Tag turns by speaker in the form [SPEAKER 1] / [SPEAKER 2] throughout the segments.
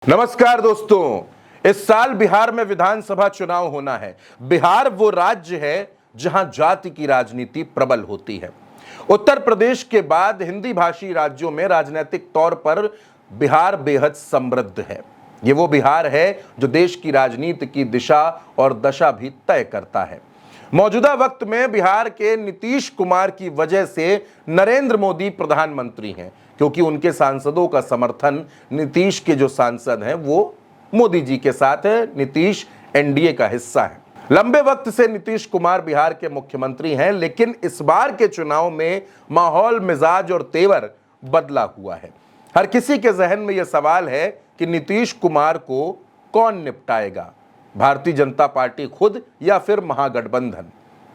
[SPEAKER 1] नमस्कार दोस्तों, इस साल बिहार में विधानसभा चुनाव होना है। बिहार वो राज्य है जहां जाति की राजनीति प्रबल होती है। उत्तर प्रदेश के बाद हिंदी भाषी राज्यों में राजनीतिक तौर पर बिहार बेहद समृद्ध है। ये वो बिहार है जो देश की राजनीति की दिशा और दशा भी तय करता है। मौजूदा वक्त में बिहार के नीतीश कुमार की वजह से नरेंद्र मोदी प्रधानमंत्री हैं, क्योंकि उनके सांसदों का समर्थन नीतीश के जो सांसद हैं वो मोदी जी के साथ है। नीतीश एनडीए का हिस्सा है। लंबे वक्त से नीतीश कुमार बिहार के मुख्यमंत्री हैं, लेकिन इस बार के चुनाव में माहौल, मिजाज और तेवर बदला हुआ है। हर किसी के जहन में यह सवाल है कि नीतीश कुमार को कौन निपटाएगा, भारतीय जनता पार्टी खुद या फिर महागठबंधन।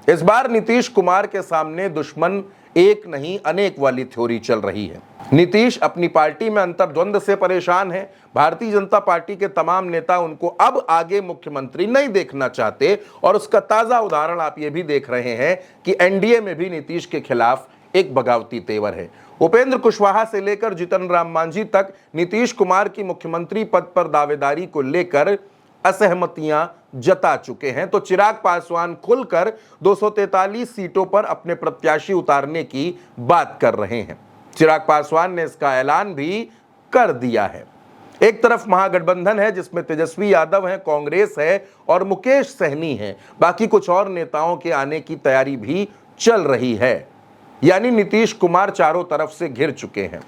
[SPEAKER 1] इस बार नीतीश कुमार के सामने दुश्मन एक नहीं अनेक वाली थ्योरी चल रही है। नीतीश अपनी पार्टी में अंतर्द्वंद से परेशान है। भारतीय जनता पार्टी के तमाम नेता उनको अब आगे मुख्यमंत्री नहीं देखना चाहते, और उसका ताजा उदाहरण आप ये भी देख रहे हैं कि एनडीए में भी नीतीश के खिलाफ एक बगावती तेवर है। उपेंद्र कुशवाहा से लेकर जीतन राम मांझी तक नीतीश कुमार की मुख्यमंत्री पद पर दावेदारी को लेकर असहमतियां जता चुके हैं, तो चिराग पासवान खुलकर 243 सीटों पर अपने प्रत्याशी उतारने की बात कर रहे हैं। चिराग पासवान ने इसका ऐलान भी कर दिया है। एक तरफ महागठबंधन है जिसमें तेजस्वी यादव है, कांग्रेस है और मुकेश सहनी है। बाकी कुछ और नेताओं के आने की तैयारी भी चल रही है। यानी नीतीश कुमार चारों तरफ से घिर चुके हैं।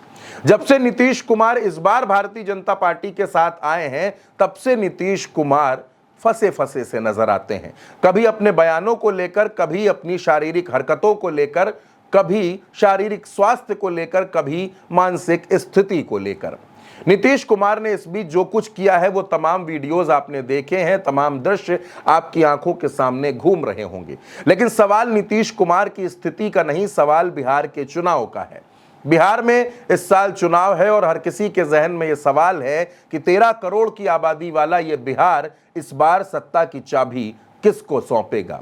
[SPEAKER 1] जब से नीतीश कुमार इस बार भारतीय जनता पार्टी के साथ आए हैं, तब से नीतीश कुमार फंसे फंसे से नजर आते हैं। कभी अपने बयानों को लेकर, कभी अपनी शारीरिक हरकतों को लेकर, कभी शारीरिक स्वास्थ्य को लेकर, कभी मानसिक स्थिति को लेकर। नीतीश कुमार ने इस बीच जो कुछ किया है वो तमाम वीडियोस आपने देखे हैं, तमाम दृश्य आपकी आंखों के सामने घूम रहे होंगे। लेकिन सवाल नीतीश कुमार की स्थिति का नहीं, सवाल बिहार के चुनाव का है। बिहार में इस साल चुनाव है और हर किसी के जहन में यह सवाल है कि 13 करोड़ की आबादी वाला यह बिहार इस बार सत्ता की चाबी किसको सौंपेगा।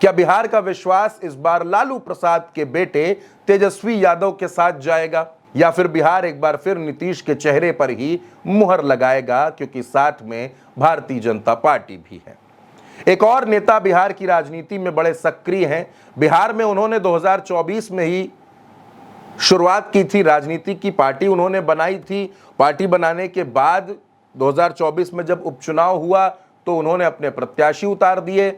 [SPEAKER 1] क्या बिहार का विश्वास इस बार लालू प्रसाद के बेटे तेजस्वी यादव के साथ जाएगा, या फिर बिहार एक बार फिर नीतीश के चेहरे पर ही मुहर लगाएगा, क्योंकि साथ में भारतीय जनता पार्टी भी है। एक और नेता बिहार की राजनीति में बड़े सक्रिय हैं। बिहार में उन्होंने 2024 में ही शुरुआत की थी, राजनीति की पार्टी उन्होंने बनाई थी। पार्टी बनाने के बाद 2024 में जब उपचुनाव हुआ तो उन्होंने अपने प्रत्याशी उतार दिए।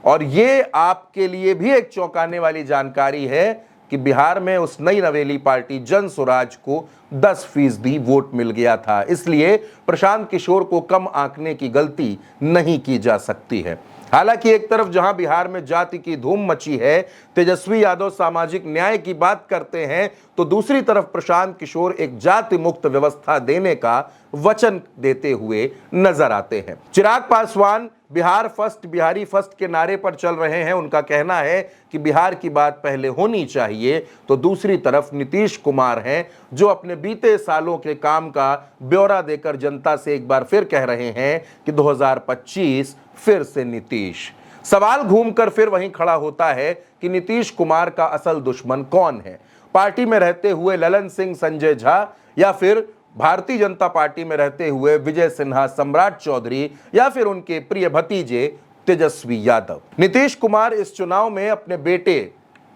[SPEAKER 1] और ये आपके लिए भी एक चौंकाने वाली जानकारी है कि बिहार में उस नई नवेली पार्टी जन स्वराज को 10% वोट मिल गया था। इसलिए प्रशांत किशोर को कम आंकने की गलती नहीं की जा सकती है। हालांकि एक तरफ जहां बिहार में जाति की धूम मची है, तेजस्वी यादव सामाजिक न्याय की बात करते हैं, तो दूसरी तरफ प्रशांत किशोर एक जाति मुक्त व्यवस्था देने का वचन देते हुए नजर आते हैं। चिराग पासवान बिहार फर्स्ट, बिहारी फर्स्ट के नारे पर चल रहे हैं। उनका कहना है कि बिहार की बात पहले होनी चाहिए। तो दूसरी तरफ नीतीश कुमार हैं जो अपने बीते सालों के काम का ब्यौरा देकर जनता से एक बार फिर कह रहे हैं कि 2025 फिर से नीतीश। सवाल घूमकर फिर वहीं खड़ा होता है कि नीतीश कुमार का असल दुश्मन कौन है। पार्टी में रहते हुए ललन सिंह संजय झा, या फिर भारतीय जनता पार्टी में रहते हुए विजय सिन्हा, सम्राट चौधरी, या फिर उनके प्रिय भतीजे तेजस्वी यादव। नीतीश कुमार इस चुनाव में अपने बेटे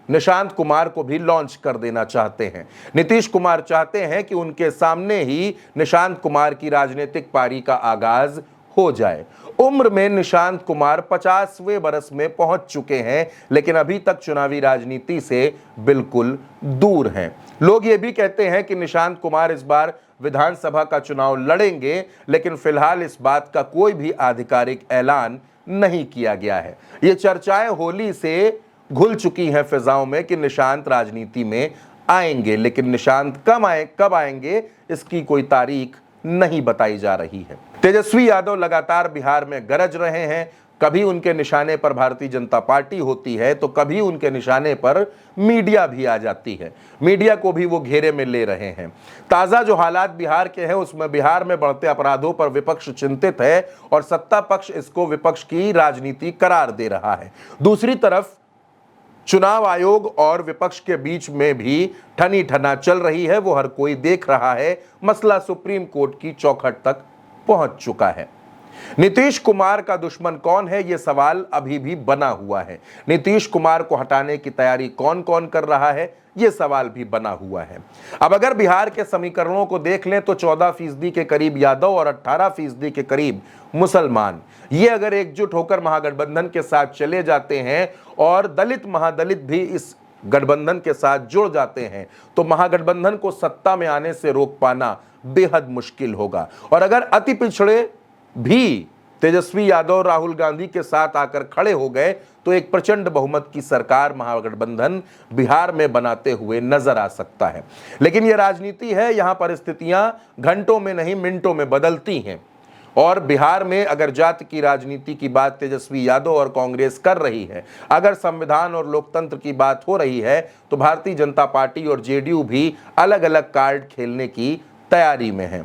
[SPEAKER 1] निशांत कुमार को भी लॉन्च कर देना चाहते हैं। नीतीश कुमार चाहते हैं कि उनके सामने ही निशांत कुमार की राजनीतिक पारी का आगाज हो जाए। उम्र में निशांत कुमार 50वें बरस में पहुंच चुके हैं, लेकिन अभी तक चुनावी राजनीति से बिल्कुल दूर हैं। लोग ये भी कहते हैं कि निशांत कुमार इस बार विधानसभा का चुनाव लड़ेंगे, लेकिन फिलहाल इस बात का कोई भी आधिकारिक ऐलान नहीं किया गया है। ये चर्चाएं होली से घुल चुकी हैं फिजाओं में कि निशांत राजनीति में आएंगे, लेकिन निशांत कब आएंगे इसकी कोई तारीख नहीं बताई जा रही है। तेजस्वी यादव लगातार बिहार में गरज रहे हैं। कभी उनके निशाने पर भारतीय जनता पार्टी होती है, तो कभी उनके निशाने पर मीडिया भी आ जाती है। मीडिया को भी वो घेरे में ले रहे हैं। ताजा जो हालात बिहार के हैं उसमें बिहार में बढ़ते अपराधों पर विपक्ष चिंतित है और सत्ता पक्ष इसको विपक्ष की राजनीति करार दे रहा है। दूसरी तरफ चुनाव आयोग और विपक्ष के बीच में भी ठनी ठना चल रही है, वो हर कोई देख रहा है। मसला सुप्रीम कोर्ट की चौखट तक पहुंच चुका है। नीतीश कुमार का दुश्मन कौन है, यह सवाल अभी भी बना हुआ है। नीतीश कुमार को हटाने की तैयारी कौन कौन कर रहा है, यह सवाल भी बना हुआ है। अब अगर बिहार के समीकरणों को देख लें तो 14% के करीब यादव और 18% के करीब मुसलमान, ये अगर एकजुट होकर महागठबंधन के साथ चले जाते हैं और दलित महादलित भी इस गठबंधन के साथ जुड़ जाते हैं तो महागठबंधन को सत्ता में आने से रोक पाना बेहद मुश्किल होगा। और अगर अति पिछड़े भी तेजस्वी यादव राहुल गांधी के साथ आकर खड़े हो गए तो एक प्रचंड बहुमत की सरकार महागठबंधन बिहार में बनाते हुए नजर आ सकता है। लेकिन यह राजनीति है, यहां परिस्थितियां घंटों में नहीं मिनटों में बदलती हैं। और बिहार में अगर जाति की राजनीति की बात तेजस्वी यादव और कांग्रेस कर रही है, अगर संविधान और लोकतंत्र की बात हो रही है, तो भारतीय जनता पार्टी और जेडीयू भी अलग अलग कार्ड खेलने की तैयारी में है।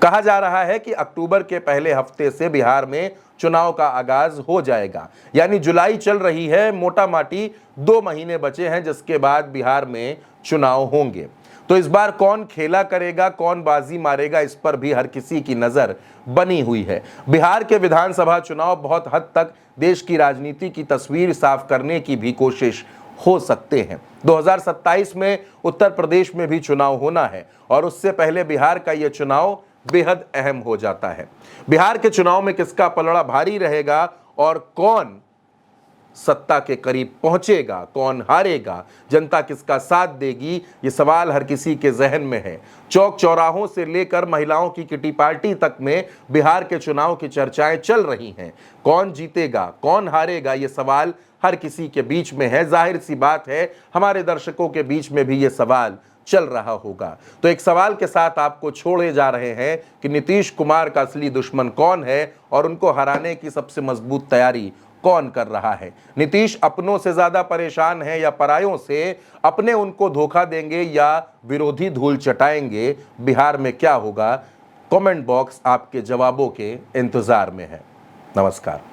[SPEAKER 1] कहा जा रहा है कि अक्टूबर के पहले हफ्ते से बिहार में चुनाव का आगाज हो जाएगा, यानी जुलाई चल रही है, मोटा माटी 2 महीने बचे हैं जिसके बाद बिहार में चुनाव होंगे। तो इस बार कौन खेला करेगा, कौन बाजी मारेगा, इस पर भी हर किसी की नजर बनी हुई है। बिहार के विधानसभा चुनाव बहुत हद तक देश की राजनीति की तस्वीर साफ करने की भी कोशिश हो सकते हैं। 2027 में उत्तर प्रदेश में भी चुनाव होना है और उससे पहले बिहार का यह चुनाव बेहद अहम हो जाता है। बिहार के चुनाव में किसका पलड़ा भारी रहेगा और कौन सत्ता के करीब पहुंचेगा, कौन हारेगा, जनता किसका साथ देगी, ये सवाल हर किसी के जहन में है। चौक चौराहों से लेकर महिलाओं की किटी पार्टी तक में बिहार के चुनाव की चर्चाएं चल रही हैं। कौन जीतेगा, कौन हारेगा, ये सवाल हर किसी के बीच में है। जाहिर सी बात है हमारे दर्शकों के बीच में भी ये सवाल चल रहा होगा। तो एक सवाल के साथ आपको छोड़े जा रहे हैं कि नीतीश कुमार का असली दुश्मन कौन है और उनको हराने की सबसे मजबूत तैयारी कौन कर रहा है। नीतीश अपनों से ज्यादा परेशान है या परायों से, अपने उनको धोखा देंगे या विरोधी धूल चटाएंगे, बिहार में क्या होगा, कमेंट बॉक्स आपके जवाबों के इंतजार में है। नमस्कार।